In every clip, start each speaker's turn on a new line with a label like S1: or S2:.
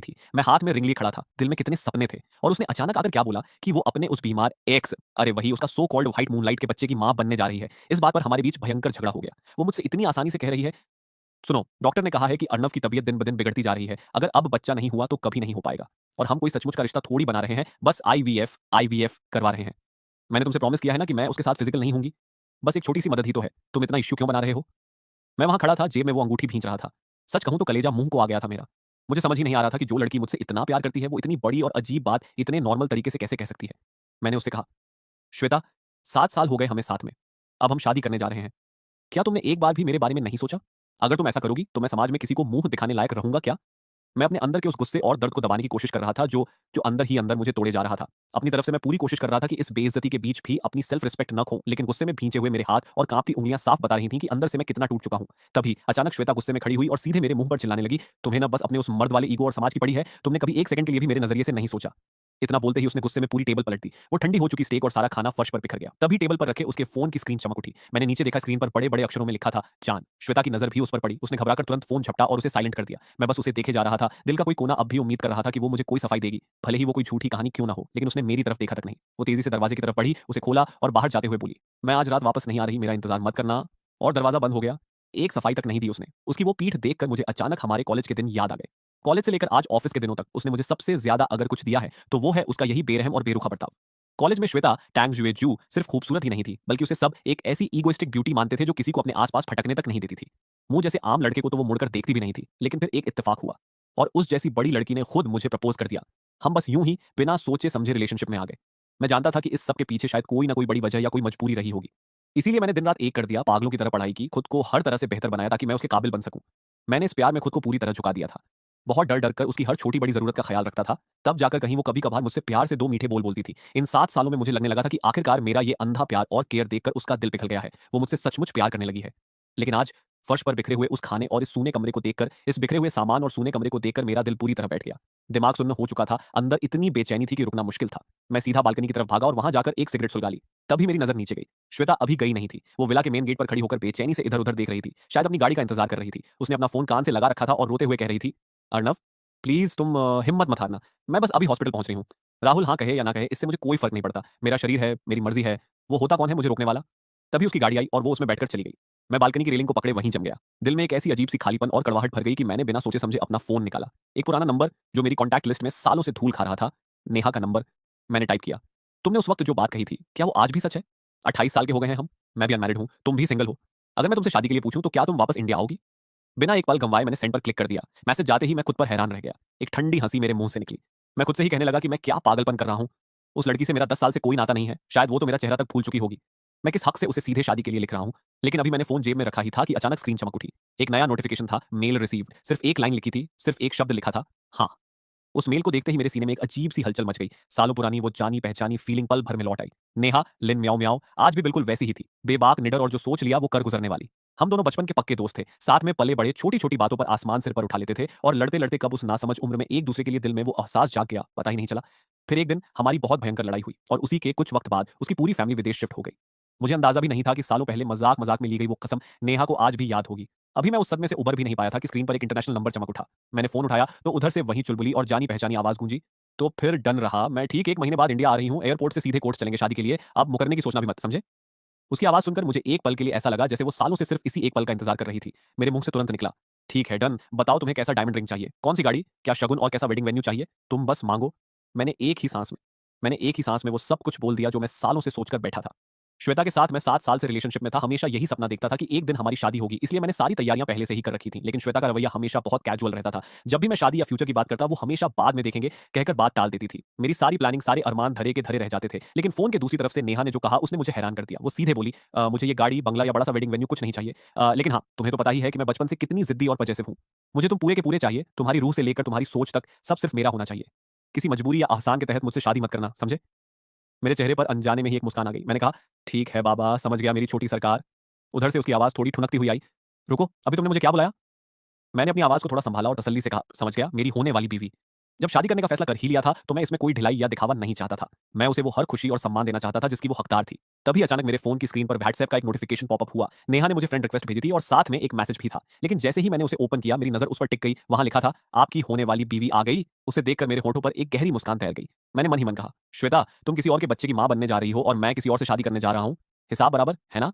S1: थी। मैं हाथ में रिंग लिए खड़ा था, दिल में कितने सपने थे और उसने अचानक आकर क्या बोला कि वो अपने उस बीमार एक्स अरे वही उसका सो कॉल्ड व्हाइट मूनलाइट के बच्चे की माँ बनने जा रही है। इस बात पर हमारे बीच भयंकर झगड़ा हो गया। वो मुझसे इतनी आसानी से कह रही है, सुनो, डॉक्टर ने कहा है कि अर्नव की तबीयत दिन-ब-दिन बिगड़ती जा रही है। अगर अब बच्चा नहीं हुआ तो कभी नहीं हो पाएगा। और हम कोई सचमुच का रिश्ता थोड़ी बना रहे हैं, बस आईवीएफ करवा रहे हैं। मैंने तुमसे प्रॉमिस किया है ना कि मैं उसके साथ फिजिकल नहीं होंगी। बस एक छोटी-सी मदद ही तो है। तुम इतना इश्यू क्यों बना रहे हो? मैं वहाँ खड़ा था, जेब में वो अंगूठी भींच रहा था। सच कहूँ तो कलेजा मुँह को आ गया था मेरा। मुझे समझ ही नहीं आ रहा था कि जो लड़की मुझसे इतना प्यार करती है, वो इतनी बड़ी और अजीब बात इतने नॉर्मल तरीके से कैसे कह सकती है। मैंने उससे कहा, "श्वेता, 7 साल हो गए हमें साथ में। अब हम शादी करने जा रहे हैं। क्या तुमने एक बार भी मेरे बारे में नहीं सोचा? अगर तुम ऐसा करोगी, तो मैं समाज में किसी को मुँह दिखाने लायक रहूँगा क्या?" मैं अपने अंदर के उस गुस्से और दर्द को दबाने की कोशिश कर रहा था जो जो अंदर ही अंदर मुझे तोड़े जा रहा था। अपनी तरफ से मैं पूरी कोशिश कर रहा था कि इस बेइज्जती के बीच भी अपनी सेल्फ रिस्पेक्ट न खोऊँ, लेकिन गुस्से में भींचे हुए मेरे हाथ और काँपती उँगलियाँ साफ बता रही थीं कि अंदर से मैं कितना टूट चुका हूँ। तभी अचानक श्वेता गुस्से में खड़ी हुई और सीधे मेरे मुँह पर चिल्लाने लगी, "तुम्हें ना बस अपने उस मर्द वाले ईगो और समाज की पड़ी है, तुमने कभी 1 सेकंड के लिए भी मेरे नज़रिए से नहीं सोचा।" इतना बोलते ही उसने गुस्से में पूरी टेबल पलट दी। वो ठंडी हो चुकी स्टेक और सारा खाना फर्श पर बिखर गया। तभी टेबल पर रखे उसके फ़ोन की स्क्रीन चमक उठी। मैंने नीचे देखा, स्क्रीन पर बड़े-बड़े अक्षरों में लिखा था, जान। श्वेता की नज़र भी उस पर पड़ी। उसने घबराकर तुरंत फ़ोन झपटा और उसे साइलेंट कर दिया। मैं बस उसे देखे जा रहा था। दिल का कोई कोना अब भी उम्मीद कर रहा था कि वो मुझे कोई सफाई देगी, भले ही वो कोई झूठी कहानी क्यों ना हो। लेकिन उसने मेरी तरफ देखा तक नहीं। वो तेज़ी से दरवाजे की तरफ बढ़ी, उसे खोला और बाहर जाते हुए बोली, "मैं आज रात वापस नहीं आ रही, मेरा इंतज़ार मत करना।" और दरवाज़ा बंद हो गया। एक सफाई तक नहीं दी उसने। उसकी वो पीठ देखकर मुझे अचानक हमारे कॉलेज के दिन याद आ गए। कॉलेज से लेकर आज ऑफिस के दिनों तक उसने मुझे सबसे ज़्यादा अगर कुछ दिया है, तो वो है उसका यही बेरहम और बेरुखा बर्ताव। कॉलेज में श्वेता टैंग जुए जू सिर्फ खूबसूरत ही नहीं थी, बल्कि उसे सब एक ऐसी ईगोइस्टिक ब्यूटी मानते थे जो किसी को अपने आसपास फटकने तक नहीं देती थी। मुझ जैसे आम लड़के को तो वो मुड़कर देखती भी नहीं थी, लेकिन फिर एक इत्तेफाक हुआ और उस जैसी बड़ी लड़की ने खुद मुझे प्रपोज कर दिया। हम बस यूं ही बिना सोचे समझे रिलेशनशिप में आ गए। मैं जानता था कि इस सब के पीछे शायद कोई ना कोई बड़ी वजह या कोई मजबूरी रही होगी। इसीलिए मैंने दिन रात एक कर दिया, पागलों की तरह पढ़ाई की, खुद को हर तरह से बेहतर बनाया ताकि मैं उसके काबिल बन सकूं। मैंने इस प्यार में खुद को पूरी तरह झुका दिया था। बहुत डर डर कर उसकी हर छोटी बड़ी जरूरत का ख्याल रखता था। तब जाकर कहीं वो कभी कभार मुझसे प्यार से 2 मीठे बोल बोलती थी। इन 7 सालों में मुझे लगने लगा था कि आखिरकार मेरा ये अंधा प्यार और केयर देखकर उसका दिल पिघल गया है। वो मुझसे सचमुच प्यार करने लगी है। लेकिन आज फर्श पर बिखरे हुए उस खाने और इस सूने कमरे को देखकर, इस बिखरे हुए सामान और सूने कमरे को देखकर मेरा दिल पूरी तरह बैठ गया। दिमाग सुन्न हो चुका था, अंदर इतनी बेचैनी थी कि रुकना मुश्किल था। मैं सीधा बालकनी की तरफ भागा और वहां जाकर एक सिगरेट सुलगा ली। तभी मेरी नजर नीचे गई। श्वेता अभी गई नहीं थी। वो विला के मेन गेट पर खड़ी होकर बेचैनी से इधर-उधर देख रही थी। शायद अपनी गाड़ी का इंतजार कर रही थी। उसने अपना फोन कान से लगा रखा था और रोते हुए कह रही थी, "अर्नव, प्लीज़ तुम हिम्मत मत हारना। मैं बस अभी हॉस्पिटल पहुँच रही हूँ। राहुल हाँ कहे या ना कहे, इससे मुझे कोई फ़र्क नहीं पड़ता। मेरा शरीर है, मेरी मर्ज़ी है। वो होता कौन है मुझे रोकने वाला?" तभी उसकी गाड़ी आई और वो उसमें बैठकर चली गई। मैं बालकनी की रेलिंग को पकड़े वहीं जम गया। दिल में एक ऐसी अजीब-सी खालीपन और कड़वाहट भर गई कि मैंने बिना सोचे-समझे अपना फ़ोन निकाला। एक पुराना नंबर जो मेरी कॉन्टैक्ट लिस्ट में सालों से धूल खा रहा था, नेहा का नंबर, मैंने टाइप किया। "तुमने उस वक़्त जो बात कही थी, क्या वो आज भी सच है? 28 साल के हो गए हैं हम, मैं भी अनमैरिड हूँ, तुम भी सिंगल हो। अगर मैं तुमसे शादी के लिए पूछूँ तो क्या तुम वापस इंडिया आओगी?" बिना एक पल गँवाए मैंने सेंड पर क्लिक कर दिया। मैसेज जाते ही मैं खुद पर हैरान रह गया। एक ठंडी हँसी मेरे मुँह से निकली। मैं खुद से ही कहने लगा कि मैं क्या पागलपन कर रहा हूँ। उस लड़की से मेरा 10 साल से कोई नाता नहीं है। शायद वो तो मेरा चेहरा तक भूल चुकी होगी। मैं किस हक से उसे सीधे शादी के लिए लिख रहा हूँ। लेकिन अभी मैंने फ़ोन जेब में रखा ही था कि अचानक स्क्रीन चमक उठी। एक नया नोटिफ़िकेशन था, मेल रिसीव्ड। सिर्फ़ एक लाइन लिखी थी, सिर्फ़ एक शब्द लिखा था, हाँ। उस मेल को देखते ही मेरे सीने में एक अजीब-सी हलचल मच गई। सालों पुरानी वो जानी-पहचानी फीलिंग पल भर में लौट आई। नेहा, लिन म्याऊँ म्याऊँ, आज भी बिल्कुल वैसी ही थी। बेबाक, निडर और जो सोच लिया वो कर गुज़रने वाली। हम दोनों बचपन के पक्के दोस्त थे। साथ में पले-बड़े, छोटी-छोटी बातों पर आसमान सिर पर उठा लेते थे और लड़ते-लड़ते कब उस नासमझ उम्र में एक-दूसरे के लिए दिल में वो एहसास जाग गया, पता ही नहीं चला। फिर एक दिन हमारी बहुत भयंकर लड़ाई हुई और उसी के कुछ वक़्त बाद उसकी पूरी फैमिली विदेश शिफ्ट हो गई। मुझे अंदाज़ा भी नहीं था कि सालों पहले मज़ाक-मज़ाक में ली गई वो कसम नेहा को आज भी याद होगी। अभी मैं उस सदमे से उबर भी नहीं पाया था कि स्क्रीन पर एक इंटरनेशनल नंबर चमक उठा। मैंने फ़ोन उठाया तो उधर से वही चुलबुली और जानी-पहचानी आवाज़ गूंजी। तो फिर डन रहा, मैं ठीक 1 महीने बाद इंडिया आ रही हूँ, एयरपोर्ट से सीधे कोर्ट चलेंगे शादी के लिए, अब मुकरने की सोचना भी मत, समझे? उसकी आवाज़ सुनकर मुझे एक पल के लिए ऐसा लगा जैसे वो सालों से सिर्फ़ इसी एक पल का इंतज़ार कर रही थी। मेरे मुँह से तुरंत निकला, "ठीक है, डन। बताओ तुम्हें कैसा डायमंड रिंग चाहिए? कौन-सी गाड़ी? क्या शगुन और कैसा वेडिंग वेन्यू चाहिए? तुम बस माँगो।" मैंने एक ही साँस में मैंने एक ही साँस में वो सब कुछ बोल दिया जो मैं सालों से सोचकर बैठा था। श्वेता के साथ मैं 7 साल से रिलेशनशिप में था, हमेशा यही सपना देखता था कि एक दिन हमारी शादी होगी, इसलिए मैंने सारी तैयारियां पहले से ही कर रखी थी। लेकिन श्वेता का रवैया हमेशा बहुत कैजुअल रहता था। जब भी मैं शादी या फ्यूचर की बात करता, वो हमेशा बाद में देखेंगे कहकर बात टाल देती थी। मेरी सारी प्लानिंग, सारे अरमान धरे के धरे रह जाते थे। लेकिन फोन के दूसरी तरफ से नेहा ने जो कहा उसने मुझे हैरान कर दिया। वो सीधे बोली, मुझे ये गाड़ी, बंगला या बड़ा सा वेडिंग वेन्यू कुछ नहीं चाहिए। लेकिन हाँ, तुम्हें तो पता ही है कि मैं बचपन से कितनी जिद्दी और पजेसिव हूँ। मुझे तुम पूरे के पूरे चाहिए, तुम्हारी रूह से लेकर तुम्हारी सोच तक, सब सिर्फ मेरा होना चाहिए। किसी मजबूरी या आहसान के तहत मुझसे शादी मत करना, समझे? मेरे चेहरे पर अनजाने में ही एक मुस्कान आ गई। मैंने कहा, "ठीक है बाबा, समझ गया मेरी छोटी सरकार।" उधर से उसकी आवाज़ थोड़ी ठुनकती हुई आई, "रुको, अभी तुमने मुझे क्या बुलाया?" मैंने अपनी आवाज़ को थोड़ा सँभाला और तसल्ली से कहा, "समझ गया, मेरी होने वाली बीवी।" जब शादी करने का फैसला कर ही लिया था, तो मैं इसमें कोई ढिलाई या दिखावा नहीं चाहता था। मैं उसे वो हर खुशी और सम्मान देना चाहता था जिसकी वो हकदार थी। तभी अचानक मेरे फोन की स्क्रीन पर व्हाट्सएप का एक नोटिफिकेशन पॉपअप हुआ। नेहा ने मुझे फ्रेंड रिक्वेस्ट भेजी थी और साथ में एक मैसेज भी था। लेकिन जैसे ही मैंने उसे ओपन किया, मेरी नजर उस पर टिक गई। वहां लिखा था, आपकी होने वाली बीवी आ गई। उसे देखकर मेरे होठों पर एक गहरी मुस्कान तैर गई। मैंने मन ही मन कहा, श्वेता, तुम किसी और के बच्चे की मां बनने जा रही हो और मैं किसी और से शादी करने जा रहा हूं। हिसाब बराबर है ना?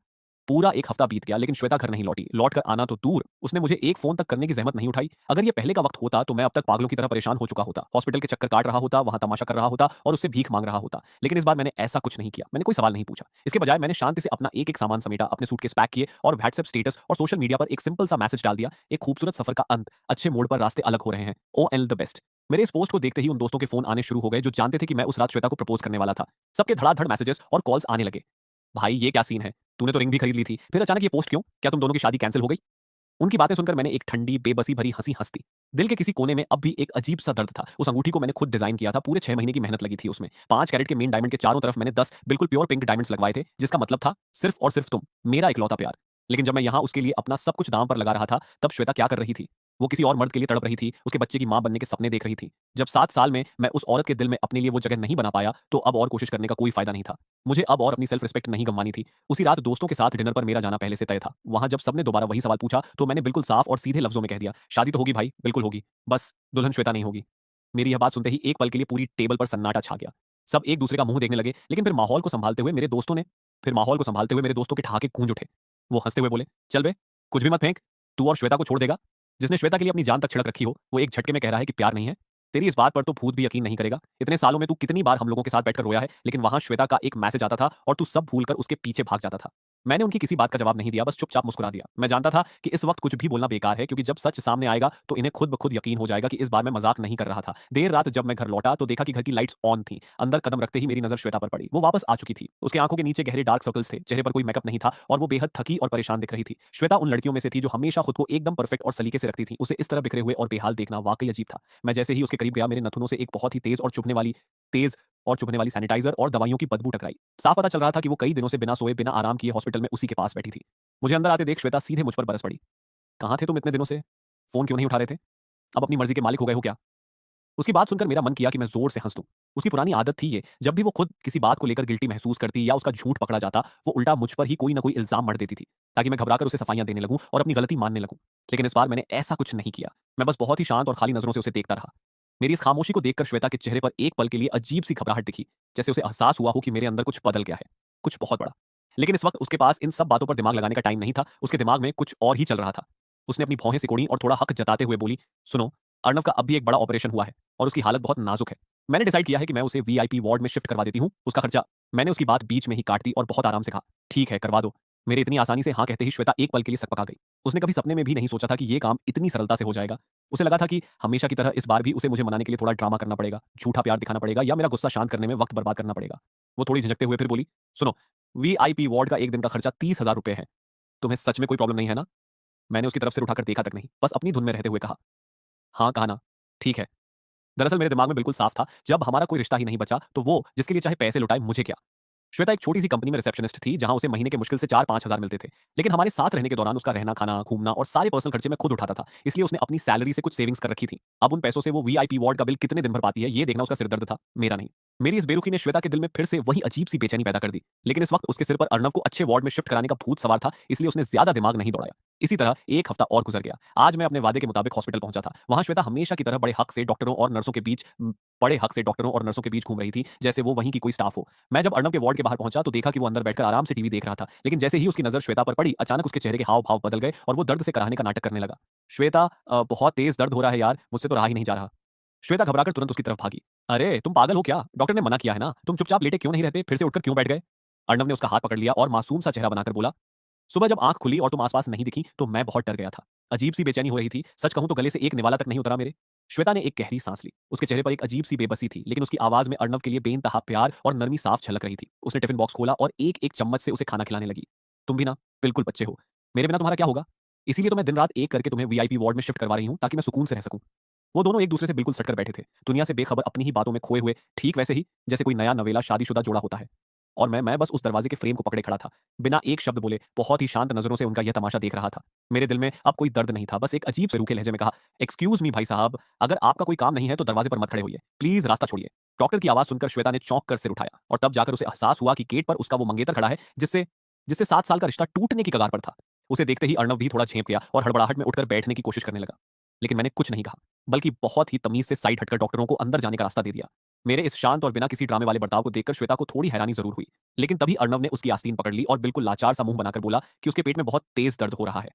S1: पूरा एक हफ्ता बीत गया, लेकिन श्वेता घर नहीं लौटी। लौट कर आना तो दूर, उसने मुझे एक फोन तक करने की जहमत नहीं उठाई। अगर ये पहले का वक्त होता तो मैं अब तक पागलों की तरह परेशान हो चुका होता, हॉस्पिटल के चक्कर काट रहा होता, वहां तमाशा कर रहा होता और उससे भीख मांग रहा होता। लेकिन इस बार मैंने ऐसा कुछ नहीं किया। मैंने कोई सवाल नहीं पूछा। इसके बजाय मैंने शांति से अपना एक एक सामान समेटा, अपने सूटकेस पैक किए और व्हाट्सएप स्टेटस और सोशल मीडिया पर एक सिंपल सा मैसेज डाल दिया, एक खूबसूरत सफर का अंत, अच्छे मोड़ पर रास्ते अलग हो रहे हैं, ओ एल द बेस्ट। मेरे इस पोस्ट को देखते ही उन दोस्तों के फोन आने शुरू हो गए जो जानते थे कि मैं उस रात श्वेता को प्रपोज करने वाला था। सबके धड़ाधड़ मैसेजेस और कॉल्स आने लगे। भाई ये क्या सीन है? तूने तो रिंग भी खरीद ली थी, फिर अचानक ये पोस्ट क्यों? क्या तुम दोनों की शादी कैंसिल हो गई? उनकी बातें सुनकर मैंने एक ठंडी, बेबसी भरी हंसी हंस दी। दिल के किसी कोने में अब भी एक अजीब सा दर्द था। उस अंगूठी को मैंने खुद डिजाइन किया था, पूरे 6 महीने की मेहनत लगी थी उसमें। 5 कैरेट के मेन डायमंड के चारों तरफ मैंने 10 बिल्कुल प्योर पिंक डायमंड्स लगवाए थे, जिसका मतलब था सिर्फ और सिर्फ तुम, मेरा इकलौता प्यार। लेकिन जब मैं यहाँ उसके लिए अपना सब कुछ दांव पर लगा रहा था, तब श्वेता क्या कर रही थी? वो किसी और मर्द के लिए तड़प रही थी, उसके बच्चे की मां बनने के सपने देख रही थी। जब 7 साल में मैं उस औरत के दिल में अपने लिए वो जगह नहीं बना पाया, तो अब और कोशिश करने का कोई फायदा नहीं था। मुझे अब और अपनी सेल्फ रिस्पेक्ट नहीं गंवानी थी। उसी रात दोस्तों के साथ डिनर पर मेरा जाना पहले से तय था। वहां जब सबने दोबारा वही सवाल पूछा, तो मैंने बिल्कुल साफ और सीधे लफ्जों में कह दिया, शादी तो होगी भाई, बिल्कुल होगी। बस दुल्हन श्वेता नहीं होगी। मेरी यह बात सुनते ही एक पल के लिए पूरी टेबल पर सन्नाटा छा गया। सब एक दूसरे का मुंह देखने लगे, लेकिन फिर माहौल को संभालते हुए मेरे दोस्तों के ठहाके गूंज उठे। वो हंसते हुए बोले, चल बे, कुछ भी मत फेंक। तू और श्वेता को छोड़ देगा? जिसने श्वेता के लिए अपनी जान तक छिड़क रखी हो, वो एक झटके में कह रहा है कि प्यार नहीं है? तेरी इस बात पर तो भूत भी यकीन नहीं करेगा। इतने सालों में तू कितनी बार हम लोगों के साथ बैठकर रोया है, लेकिन वहां श्वेता का एक मैसेज आता था और तू सब भूलकर उसके पीछे भाग जाता था। मैंने उनकी किसी बात का जवाब नहीं दिया, बस चुपचाप मुस्कुरा दिया। मैं जानता था कि इस वक्त कुछ भी बोलना बेकार है, क्योंकि जब सच सामने आएगा तो इन्हें खुद ब खुद यकीन हो जाएगा कि इस बार मैं मजाक नहीं कर रहा था। देर रात जब मैं घर लौटा तो देखा कि घर की लाइट्स ऑन थी। अंदर कदम रखते ही मेरी नजर श्वेता पर पड़ी। वो वापस आ चुकी थी। उसके आंखों के नीचे गहरे डार्क सर्कल्स थे, चेहरे पर कोई मेकअप नहीं था और वो बेहद थकी और परेशान दिख रही थी। श्वेता उन लड़कियों में से थी जो हमेशा खुद को एकदम परफेक्ट और सलीके से रखती थी। उसे इस तरह बिखरे हुए और बेहाल देखना वाकई अजीब था। मैं जैसे ही उसके करीब गया, मेरे नथुनों से एक बहुत ही तेज और चुभने वाली सैनिटाइजर और दवाइयों की बदबू टकराई। साफ पता चल रहा था कि वो कई दिनों से बिना सोए, बिना आराम किए हॉस्पिटल में उसी के पास बैठी थी। मुझे अंदर आते देख श्वेता सीधे मुझ पर बरस पड़ी। कहाँ थे तुम इतने दिनों से? फोन क्यों नहीं उठा रहे थे? अब अपनी मर्जी के मालिक हो गए हो क्या? उसकी बात सुनकर मेरा मन किया कि मैं जोर से हंस दूं। उसकी पुरानी आदत थी ये, जब भी वो खुद किसी बात को लेकर गिल्टी महसूस करती या उसका झूठ पकड़ा जाता, वो उल्टा मुझ पर ही कोई ना कोई इल्जाम मढ़ देती थी, ताकि मैं घबराकर उसे सफाइयां देने लगूं और अपनी गलती मानने लगूं। लेकिन इस बार मैंने ऐसा कुछ नहीं किया। मैं बस बहुत ही शांत और खाली नजरों से उसे देखता रहा। मेरी इस खामोशी को देखकर श्वेता के चेहरे पर एक पल के लिए अजीब सी घबराहट दिखी, जैसे उसे एहसास हुआ हो कि मेरे अंदर कुछ बदल गया है, कुछ बहुत बड़ा। लेकिन इस वक्त उसके पास इन सब बातों पर दिमाग लगाने का टाइम नहीं था। उसके दिमाग में कुछ और ही चल रहा था। उसने अपनी भौहें सिकोड़ी और थोड़ा हक जताते हुए बोली, सुनो, अर्णव का अब भी एक बड़ा ऑपरेशन हुआ है और उसकी हालत बहुत नाजुक है। मैंने डिसाइड किया है कि मैं उसे वीआईपी वार्ड में शिफ्ट करवा देती हूँ, उसका खर्चा। मैंने उसकी बात बीच में ही काट दी और बहुत आराम से कहा, ठीक है, करवा दो। मेरे इतनी आसानी से हाँ कहते ही श्वेता एक पल के लिए सकपका गई। उसने कभी सपने में भी नहीं सोचा था कि ये काम इतनी सरलता से हो जाएगा। उसे लगा था कि हमेशा की तरह इस बार भी उसे मुझे मनाने के लिए थोड़ा ड्रामा करना पड़ेगा, झूठा प्यार दिखाना पड़ेगा या मेरा गुस्सा शांत करने में वक्त बर्बाद करना पड़ेगा। वो थोड़ी झिझकते हुए फिर बोली, सुनो, वीआईपी वार्ड का एक दिन का खर्चा 30,000 रुपए है। तुम्हें सच में कोई प्रॉब्लम नहीं है ना? मैंने उसकी तरफ सिर उठाकर देखा तक नहीं, बस अपनी धुन में रहते हुए कहा, हाँ कहा ना, ठीक है। दरअसल मेरे दिमाग में बिल्कुल साफ था, जब हमारा कोई रिश्ता ही नहीं बचा तो वो जिसके लिए चाहे पैसे लुटाए, मुझे क्या। श्वेता एक छोटी सी कंपनी में रिसेप्शनिस्ट थी, जहां उसे महीने के मुश्किल से 4-5 हजार मिलते थे। लेकिन हमारे साथ रहने के दौरान उसका रहना, खाना, घूमना और सारे पर्सनल खर्चे मैं खुद उठाता था। इसलिए उसने अपनी सैलरी से कुछ सेविंग्स कर रखी थी। अब उन पैसों से वो वीआईपी वार्ड का बिल कितने दिन भर पाती है, ये देखना उसका सिरदर्द था, मेरा नहीं। मेरी इस बेरुखी ने श्वेता के दिल में फिर से वही अजीब सी बेचैनी पैदा कर दी। लेकिन इस वक्त उसके सिर पर अर्णव को अच्छे वार्ड में शिफ्ट कराने का भूत सवार था, इसलिए उसने ज्यादा दिमाग नहीं दौड़ाया। इसी तरह एक हफ्ता और गुजर गया। आज मैं अपने वादे के मुताबिक हॉस्पिटल पहुंचा था। वहां श्वेता हमेशा की तरह बड़े हक से डॉक्टरों और नर्सों के बीच घूम रही थी, जैसे वो वहीं की कोई स्टाफ हो। मैं जब अर्णव के वार्ड के बाहर पहुंचा तो देखा कि वो अंदर बैठकर आराम से टीवी देख रहा था। लेकिन जैसे ही उसकी नजर श्वेता पर पड़ी, अचानक उसके चेहरे के हाव भाव बदल गए और वो दर्द से कराहने का नाटक करने लगा। श्वेता, बहुत तेज दर्द हो रहा है यार, मुझसे तो रहा ही नहीं जा रहा। श्वेता घबराकर तुरंत उसकी तरफ भागी। अरे तुम पागल हो क्या? डॉक्टर ने मना किया है ना, तुम चुपचाप लेटे क्यों नहीं रहते, फिर से उठकर क्यों बैठ गए? अर्णव ने उसका हाथ पकड़ लिया और मासूम सा चेहरा बनाकर बोला, सुबह जब आंख खुली और तुम आसपास नहीं दिखी तो मैं बहुत डर गया था। अजीब सी बेचैनी हो रही थी, सच कहूं तो गले से एक निवाला तक नहीं उतरा मेरे। श्वेता ने एक गहरी सांस ली। उसके चेहरे पर एक अजीब सी बेबसी थी, लेकिन उसकी आवाज में अर्णव के लिए बेइंतहा प्यार और नरमी साफ झलक रही थी। उसने टिफिन बॉक्स खोला और एक एक चम्मच से उसे खाना खिलाने लगी। तुम भी ना, बिल्कुल बच्चे हो। मेरे बिना तुम्हारा क्या होगा? इसीलिए तो मैं दिन रात एक करके तुम्हें वीआईपी वार्ड में शिफ्ट करवा रही हूँ, ताकि मैं सुकून से रह सकूं। वो दोनों एक दूसरे से बिल्कुल सटकर बैठे थे, दुनिया से बेखबर, अपनी ही बातों में खोए हुए, ठीक वैसे ही जैसे कोई नया नवेला शादीशुदा जोड़ा होता है। और मैं बस उस दरवाजे के फ्रेम को पकड़े खड़ा था। बिना एक शब्द बोले, बहुत ही शांत नज़रों से उनका यह तमाशा देख रहा था। मेरे दिल में अब कोई दर्द नहीं था, बस एक अजीब से रूखे लहजे में कहा, "एक्सक्यूज़ मी भाई साहब, अगर आपका कोई काम नहीं है तो दरवाजे पर मत खड़े होइए। प्लीज़ रास्ता छोड़िए।" डॉक्टर की आवाज़ सुनकर श्वेता ने चौंक कर सिर उठाया और तब जाकर उसे एहसास हुआ कि गेट पर उसका वो मंगेतर खड़ा है, जिससे जिससे 7 साल का रिश्ता टूटने की कगार पर था। उसे देखते ही अर्णव भी थोड़ा झेंप गया और हड़बड़ाहट में उठकर बैठने की कोशिश करने लगा। लेकिन मैंने कुछ नहीं कहा, बल्कि बहुत ही तमीज़ से साइड हटकर डॉक्टरों को अंदर जाने का रास्ता दे दिया। मेरे इस शांत और बिना किसी ड्रामे वाले बर्ताव को देखकर श्वेता को थोड़ी हैरानी ज़रूर हुई। लेकिन तभी अर्णव ने उसकी आस्तीन पकड़ ली और बिल्कुल लाचार सा मुंह बनाकर बोला कि उसके पेट में बहुत तेज दर्द हो रहा है।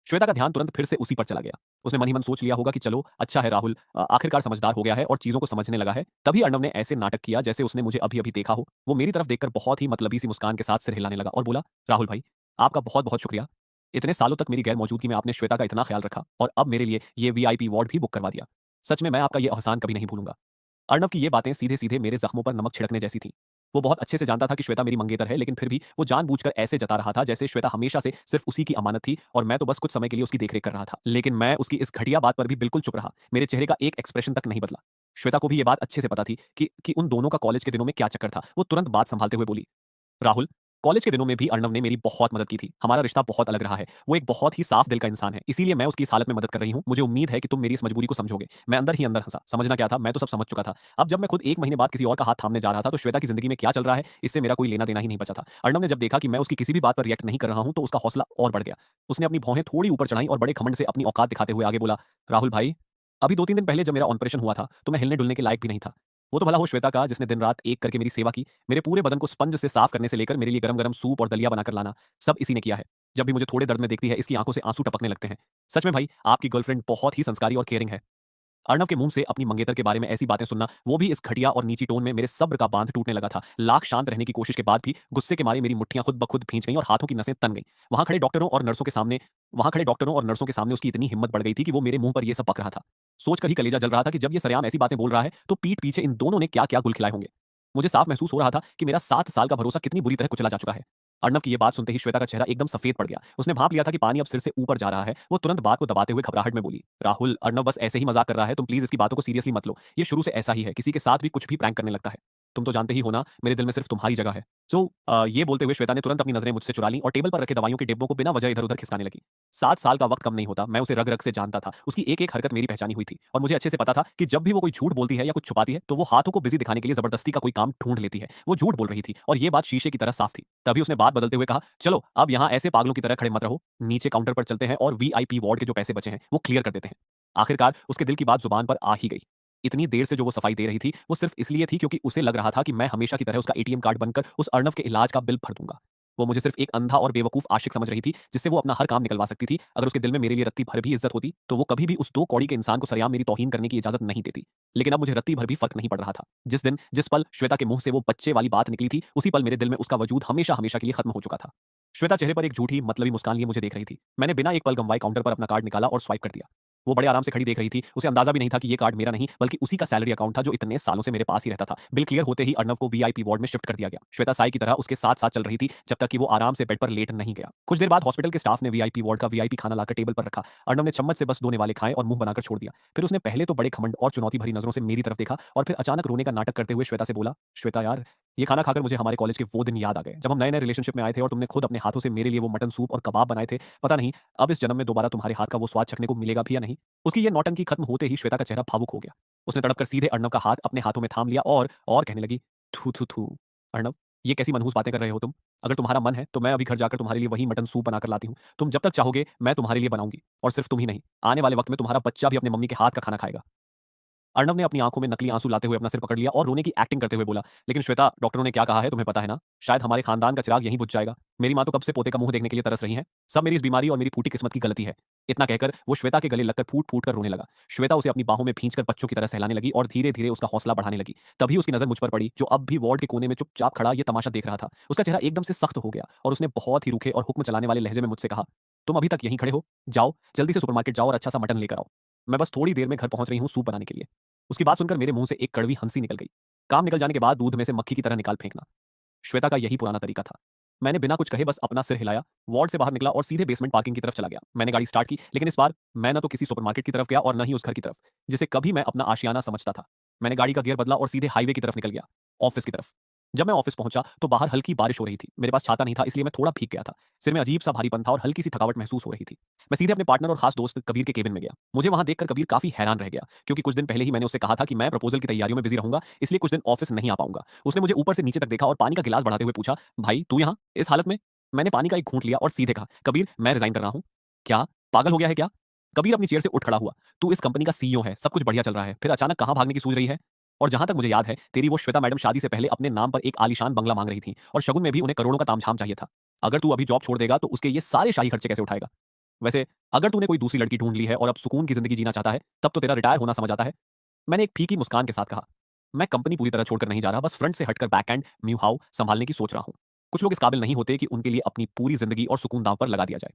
S1: श्वेता का ध्यान तुरंत फिर से उसी पर चला गया। उसने मन ही मन सोच लिया होगा कि चलो अच्छा है राहुल, आखिरकार समझदार हो गया है और चीज़ों को समझने लगा है। तभी अर्णव ने ऐसे नाटक किया जैसे उसने मुझे अभी-अभी देखा हो। वो मेरी तरफ देखकर बहुत ही मतलबी सी मुस्कान के साथ सिर हिलाने लगा और बोला, "राहुल भाई, आपका बहुत-बहुत शुक्रिया। इतने सालों तक मेरी गैर मौजूदगी में आपने श्वेता का इतना ख्याल रखा और अब मेरे लिए ये वीआईपी वार्ड भी बुक करवा दिया। सच में मैं आपका ये एहसान कभी नहीं भूलूंगा।" अर्णव की ये बातें सीधे-सीधे मेरे ज़ख्मों पर नमक छिड़कने जैसी थीं। वो बहुत अच्छे से जानता था कि श्वेता मेरी मंगेतर है, लेकिन फिर भी वो जानबूझकर ऐसे जता रहा था जैसे श्वेता हमेशा से सिर्फ़ उसी की अमानत थी और मैं तो बस कुछ समय के लिए उसकी देख-रेख कर रहा था। लेकिन मैं उसकी इस घटिया बात पर भी बिल्कुल चुप रहा। मेरे चेहरे का एक एक्सप्रेशन तक नहीं बदला। श्वेता को भी ये बात अच्छे से पता थी कि उन दोनों का कॉलेज के दिनों में क्या चक्कर था। वो तुरंत बात सँभालते हुए बोली, "राहुल, कॉलेज के दिनों में भी अर्णव ने मेरी बहुत मदद की थी। हमारा रिश्ता बहुत अलग रहा है। वो एक बहुत ही साफ दिल का इंसान है। इसीलिए मैं उसकी इस हालत में मदद कर रही हूँ। मुझे उम्मीद है कि तुम मेरी इस मजबूरी को समझोगे।" मैं अंदर ही अंदर हँसा। समझना क्या था, मैं तो सब समझ चुका था। अब जब मैं खुद 1 महीने बाद किसी और का हाथ थामने जा रहा था, तो श्वेता की ज़िंदगी में क्या चल रहा है, इससे मेरा कोई लेना-देना ही नहीं बचा था। अर्णव ने जब देखा कि मैं उसकी किसी भी बात पर रिएक्ट नहीं कर रहा हूँ, तो उसका हौसला और बढ़ गया। उसने अपनी भौहें थोड़ी ऊपर चढ़ाईं और बड़े घमंड से अपनी औकात दिखाते हुए आगे बोला, "राहुल भाई, अभी 2-3 दिन पहले जब मेरा ऑपरेशन हुआ था, तो मैं हिलने-डुलने के लायक भी नहीं था। वो तो भला हो श्वेता का, जिसने दिन-रात एक करके मेरी सेवा की। मेरे पूरे बदन को स्पंज से साफ करने से लेकर मेरे लिए गरम-गरम सूप और दलिया बनाकर लाना, सब इसी ने किया है। जब भी मुझे थोड़े दर्द में देखती है, इसकी आँखों से आँसू टपकने लगते हैं। सच में भाई, आपकी गर्लफ्रेंड बहुत ही संस्कारी और केयरिंग है।" अर्णव के मुंह से अपनी मंगेतर के बारे में ऐसी बातें सुनना, वो भी इस घटिया और नीची टोन में, मेरे सब्र का बांध टूटने लगा था। लाख शांत रहने की कोशिश के बाद भी गुस्से के मारे मेरी मुट्ठियां खुद ब खुद भींच गईं और हाथों की नसें तन गईं। वहां खड़े डॉक्टरों और नर्सों के सामने उसकी इतनी हिम्मत बढ़ गई थी कि वो मेरे मुंह पर ये सब बक रहा था। सोचकर ही कलेजा जल रहा था कि जब ये सरेआम ऐसी बातें बोल रहा है, तो पीठ पीछे इन दोनों ने क्या क्या गुल खिलाए होंगे। मुझे साफ महसूस हो रहा था कि मेरा 7 साल का भरोसा कितनी बुरी तरह कुचला जा चुका है। अर्णव की ये बात सुनते ही श्वेता का चेहरा एकदम सफेद पड़ गया। उसने भांप लिया था कि पानी अब सिर से ऊपर जा रहा है। वो तुरंत बात को दबाते हुए घबराहट में बोली, "राहुल, अर्णव बस ऐसे ही मजाक कर रहा है, तुम प्लीज इसकी बातों को सीरियसली मत लो। ये शुरू से ऐसा ही है, किसी के साथ भी कुछ भी प्रैंक करने लगता है। तुम तो जानते ही हो ना, मेरे दिल में सिर्फ तुम्हारी जगह है।" ये बोलते हुए श्वेता ने तुरंत अपनी नजरें मुझसे चुरा लीं और टेबल पर रखे दवाइयों के डिब्बों को बिना वजह इधर-उधर खिसकाने लगी। 7 साल का वक्त कम नहीं होता। मैं उसे रग-रग से जानता था। उसकी एक-एक हरकत मेरी पहचानी हुई थी और मुझे अच्छे से पता था कि जब भी वो कोई झूठ बोलती है या कुछ छुपाती है, तो वो हाथों को बिज़ी दिखाने के लिए जबरदस्ती का कोई काम ढूँढ लेती है। वो झूठ बोल रही थी और ये बात शीशे की तरह साफ थी। तभी उसने बात बदलते हुए कहा, "चलो, अब यहाँ ऐसे पागलों की तरह खड़े मत रहो। नीचे काउंटर पर चलते हैं और वीआईपी वार्ड के जो पैसे बचे हैं, वो क्लियर कर देते हैं।" आखिरकार उसके दिल की बात जुबान पर आ ही गई। इतनी देर से जो वो सफाई दे रही थी, वो सिर्फ इसलिए थी क्योंकि उसे लग रहा था कि मैं हमेशा की तरह उसका एटीएम कार्ड बनकर उस अर्णव के इलाज का बिल भर दूँगा। वो मुझे सिर्फ एक अंधा और बेवकूफ आशिक समझ रही थी, जिससे वो अपना हर काम निकलवा सकती थी। अगर उसके दिल में मेरे लिए रत्ती भर भी इज्जत होती, तो वो कभी भी उस 2 कौड़ी के इंसान को सरेआम मेरी तौहीन करने की इजाजत नहीं देती। लेकिन अब मुझे रत्ती भर भी फर्क नहीं पड़ रहा था। जिस पल श्वेता के मुंह से वो बच्चे वाली बात निकली थी, उसी पल मेरे दिल में उसका वजूद हमेशा-हमेशा के लिए खत्म हो चुका था। श्वेता चेहरे पर एक झूठी, मतलबी मुस्कान लिए मुझे देख रही थी। मैंने बिना एक पल गंवाए काउंटर पर अपना कार्ड निकाला और स्वाइप कर दिया। वो बड़े आराम से खड़ी देख रही थी। उसे अंदाजा भी नहीं था कि ये कार्ड मेरा नहीं, बल्कि उसी का सैलरी अकाउंट था जो इतने सालों से मेरे पास ही रहता था। बिल क्लियर होते ही अर्णव को वीआईपी वार्ड में शिफ्ट कर दिया गया। श्वेता साई की तरह उसके साथ-साथ चल रही थी, जब तक कि वो आराम से बेड पर लेट नहीं गया। कुछ देर बाद हॉस्पिटल के स्टाफ ने वीआईपी वार्ड का वीआईपी खाना लाकर टेबल पर रखा। अर्णव ने चम्मच से बस 2 निवाले खाए और मुंह बनाकर छोड़ दिया। फिर उसने पहले तो बड़े घमंड और चुनौती भरी नजरों से मेरी तरफ देखा और फिर अचानक रोने का नाटक करते हुए श्वेता से बोला, "श्वेता यार, ये खाना खाकर मुझे हमारे कॉलेज के वो दिन याद आ गए, जब हम नए-नए रिलेशनशिप में आए थे और तुमने खुद अपने हाथों से मेरे लिए वो मटन सूप और कबाब बनाए थे। पता नहीं अब इस जन्म में दोबारा तुम्हारे हाथ का वो स्वाद चखने को मिलेगा भी या नहीं?" उसकी ये नौटंकी खत्म होते ही श्वेता का चेहरा भावुक हो गया। उसने तड़प कर सीधे अर्णव का हाथ अपने हाथों में थाम लिया और कहने लगी, "थू, थू, थू। अर्णव, ये कैसी मनहूस बातें कर रहे हो तुम? अगर तुम्हारा मन है तो मैं अभी घर जाकर तुम्हारे लिए वही मटन सूप बनाकर लाती हूँ। तुम जब तक चाहोगे मैं तुम्हारे लिए बनाऊँगी और सिर्फ तुम ही नहीं, आने वाले वक्त में तुम्हारा बच्चा भी अपने मम्मी के हाथ का खाना खाएगा।" अर्णव ने अपनी आंखों में नकली आंसू लाते हुए अपना सिर पकड़ लिया और रोने की एक्टिंग करते हुए बोला, "लेकिन श्वेता, डॉक्टरों ने क्या कहा है तुम्हें पता है ना? शायद हमारे खानदान का चिराग यहीं बुझ जाएगा। मेरी माँ तो कब से पोते का मुंह देखने के लिए तरस रही हैं। सब मेरी इस बीमारी और मेरी फूटी किस्मत की गलती है।" इतना कहकर वो श्वेता के गले लगकर फूट-फूट कर रोने लगा। श्वेता उसे अपनी बाहों में भींचकर बच्चों की तरह सहलाने लगी और धीरे-धीरे उसका हौसला बढ़ाने लगी। तभी उसकी नजर मुझ पर पड़ी, जो अब भी वार्ड के कोने में चुपचाप खड़ा ये तमाशा देख रहा था। उसका चेहरा एकदम से सख्त हो गया और उसने बहुत ही रूखे और हुक्म चलाने वाले लहजे में मुझसे कहा, "तुम अभी तक यहीं खड़े हो? जाओ, जल्दी से सुपरमार्केट जाओ और अच्छा सा मटन लेकर आओ। मैं बस थोड़ी देर में घर पहुंच रही हूँ सूप बनाने के लिए।" उसकी बात सुनकर मेरे मुंह से एक कड़वी हंसी निकल गई। काम निकल जाने के बाद दूध में से मक्खी की तरह निकाल फेंकना। श्वेता का यही पुराना तरीका था। मैंने बिना कुछ कहे बस अपना सिर हिलाया, वार्ड से बाहर निकला और सीधे बेसमेंट पार्किंग की तरफ चला गया। मैंने गाड़ी स्टार्ट की, लेकिन इस बार मैं न तो किसी सुपरमार्केट की तरफ गया और न ही उस घर की तरफ, जिसे कभी मैं अपना आशियाना समझता था। मैंने गाड़ी का गियर बदला और सीधे हाईवे की तरफ निकल गया, ऑफिस की तरफ। जब मैं ऑफिस पहुंचा तो बाहर हल्की बारिश हो रही थी। मेरे पास छाता नहीं था, इसलिए मैं थोड़ा भीग गया था। सिर में अजीब सा भारीपन था और हल्की सी थकावट महसूस हो रही थी। मैं सीधे अपने पार्टनर और खास दोस्त कबीर के केबिन में गया। मुझे वहां देखकर कबीर काफी हैरान रह गया, क्योंकि कुछ दिन पहले ही मैंने उससे कहा था कि मैं प्रपोजल की तैयारियों में बिजी रहूंगा, इसलिए कुछ दिन ऑफिस नहीं आ पाऊंगा। उसने मुझे ऊपर से नीचे तक देखा और पानी का गिलास बढ़ाते हुए पूछा, भाई तू यहाँ इस हालत में? मैंने पानी का एक घूंट लिया और सीधे कहा, कबीर मैं रिजाइन कर रहा हूँ। क्या पागल हो गया है क्या? कबीर अपनी चेयर से उठ खड़ा हुआ। तू इस कंपनी का सीईओ है, सब कुछ बढ़िया चल रहा है, फिर अचानक कहां भागने की सूझ रही है? और जहां तक मुझे याद है, तेरी वो श्वेता मैडम शादी से पहले अपने नाम पर एक आलीशान बंगला मांग रही थी और शगुन में भी उन्हें करोड़ों का तामझाम चाहिए था। अगर तू अभी जॉब छोड़ देगा तो उसके ये सारे शाही खर्चे कैसे उठाएगा? वैसे अगर तूने कोई दूसरी लड़की ढूंढ ली है और अब सुकून की जिंदगी जीना चाहता है, तब तो तेरा रिटायर होना समझ आता है। मैंने एक फीकी मुस्कान के साथ कहा, मैं कंपनी पूरी तरह छोड़कर नहीं जा रहा, बस फ्रंट से हटकर बैक एंड म्यू हाउ संभालने की सोच रहा हूं। कुछ लोग इस काबिल नहीं होते कि उनके लिए अपनी पूरी जिंदगी और सुकून दांव पर लगा दिया जाए।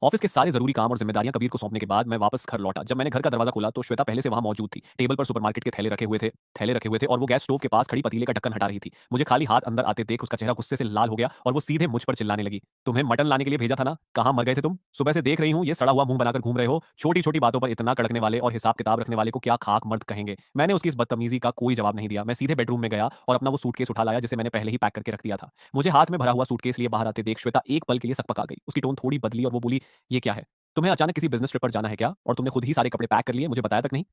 S1: ऑफिस के सारे जरूरी काम और जिम्मेदारियां कबीर को सौंपने के बाद मैं वापस घर लौटा। जब मैंने घर का दरवाजा खोला तो श्वेता पहले से वहां मौजूद थी। टेबल पर सुपरमार्केट के थैले रखे हुए थे और वो गैस स्टोव के पास खड़ी पतीले का ढक्कन हटा रही थी। मुझे खाली हाथ अंदर आते देख उसका चेहरा गुस्से से लाल हो गया और वो सीधे मुझ पर चिल्लाने लगी, तुम्हें मटन लाने के लिए भेजा था ना, कहां मर गए थे तुम? सुबह से देख रही हूं ये सड़ा हुआ मुंह बनाकर घूम रहे हो। छोटी छोटी बातों पर इतना कड़कने वाले और हिसाब किताब रखने वाले को क्या खाक मर्द कहेंगे? मैंने उसकी इस बदतमीजी का कोई जवाब नहीं दिया। मैं सीधे बेडरूम में गया और अपना वो सूटकेस उठा लाया जिसे मैंने पहले ही पैक करके रख दिया था। मुझे हाथ में भरा हुआ सूटकेस लिए बाहर आते देख श्वेता एक पल के लिए सकपका गई। उसकी टोन थोड़ी बदली और वो बोली, ये क्या है? तुम्हें अचानक किसी बिज़नेस ट्रिप पर जाना है क्या? और तुमने खुद ही सारे कपड़े पैक कर लिए, मुझे बताया तक नहीं?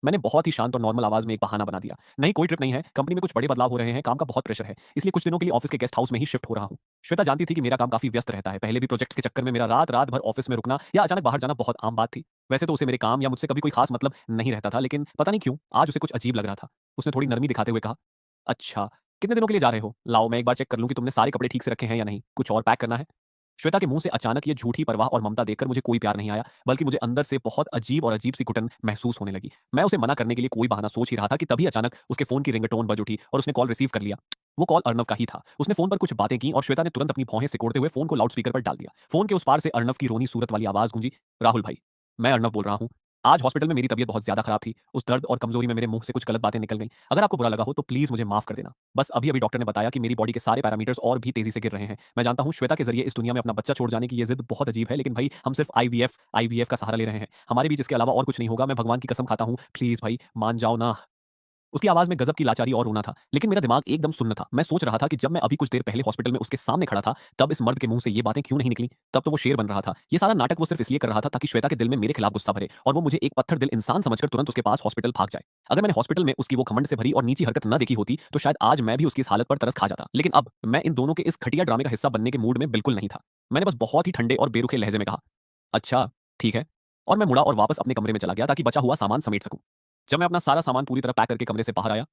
S1: मैंने बहुत ही शांत और नॉर्मल आवाज़ में एक बहाना बना दिया। नहीं, कोई ट्रिप नहीं है, कंपनी में कुछ बड़े बदलाव हो रहे हैं, काम का बहुत प्रेशर है, इसलिए कुछ दिनों के लिए ऑफिस के गेस्ट हाउस में ही शिफ्ट हो रहा हूँ। श्वेता जानती थी कि मेरा काम काफ़ी व्यस्त रहता है, पहले भी प्रोजेक्ट्स के चक्कर में मेरा रात-रात भर ऑफिस में रुकना या अचानक बाहर जाना बहुत आम बात थी। वैसे तो उसे मेरे काम या मुझसे कभी कोई खास मतलब नहीं रहता था, लेकिन पता नहीं क्यों आज उसे कुछ अजीब लग रहा था। उसने थोड़ी नरमी दिखाते हुए कहा, अच्छा, कितने दिनों के लिए जा रहे हो? लाओ मैं एक बार चेक कर लूँ कि तुमने सारे कपड़े ठीक से रखे हैं या नहीं, कुछ और पैक करना है? श्वेता के मुंह से अचानक ये झूठी परवाह और ममता देखकर मुझे कोई प्यार नहीं आया, बल्कि मुझे अंदर से बहुत अजीब और अजीब सी घुटन महसूस होने लगी। मैं उसे मना करने के लिए कोई बहाना सोच ही रहा था कि तभी अचानक उसके फोन की रिंगटोन बज उठी और उसने कॉल रिसीव कर लिया। वो कॉल अर्नव का ही था। उसने फोन पर कुछ बातें की और श्वेता ने तुरंत अपनी भौहें सिकोड़ते हुए फोन को लाउडस्पीकर पर डाल दिया। फोन के उस पार से अर्नव की रोनी सूरत वाली आवाज गूंजी, राहुल भाई, मैं अर्नव बोल रहा हूँ। आज हॉस्पिटल में मेरी तबीयत बहुत ज्यादा खराब थी। उस दर्द और कमजोरी में मेरे मुंह से कुछ गलत बातें निकल गईं। अगर आपको बुरा लगा हो तो प्लीज मुझे माफ कर देना। बस अभी-अभी डॉक्टर ने बताया कि मेरी बॉडी के सारे पैरामीटर्स और भी तेजी से गिर रहे हैं। मैं जानता हूँ श्वेता के ज़रिए इस दुनिया में अपना बच्चा छोड़ जाने की ये ज़िद बहुत अजीब है, लेकिन भाई हम सिर्फ आईवीएफ का सहारा ले रहे हैं। हमारे बीच इसके अलावा और कुछ नहीं होगा। मैं भगवान की कसम खाता हूँ, प्लीज़ भाई मान जाओ ना। उसकी आवाज़ में गज़ब की लाचारी और रोना था, लेकिन मेरा दिमाग एकदम सुन्न था। मैं सोच रहा था कि जब मैं अभी कुछ देर पहले हॉस्पिटल में उसके सामने खड़ा था, तब इस मर्द के मुँह से ये बातें क्यों नहीं निकलीं? तब तो वो शेर बन रहा था। ये सारा नाटक वो सिर्फ इसलिए कर रहा था ताकि श्वेता के दिल में मेरे खिलाफ गुस्सा भरे और वो मुझे एक पत्थर दिल इंसान समझकर तुरंत उसके पास हॉस्पिटल भाग जाए। अगर मैंने हॉस्पिटल में उसकी वो घमंड से भरी और नीची हरकत न देखी होती, तो शायद आज मैं भी उसकी इस हालत पर तरस खा जाता। लेकिन अब मैं इन दोनों के इस घटिया ड्रामे का हिस्सा बनने के मूड में बिल्कुल नहीं था। मैंने बस बहुत ही ठंडे और बेरुखे लहजे में कहा, अच्छा, ठीक है। और मैं मुड़ा और वापस अपने कमरे में चला गया ताकि बचा हुआ सामान समेट सकूं। जब मैं अपना सारा सामान पूरी तरह पैक करके कमरे से बाहर आया,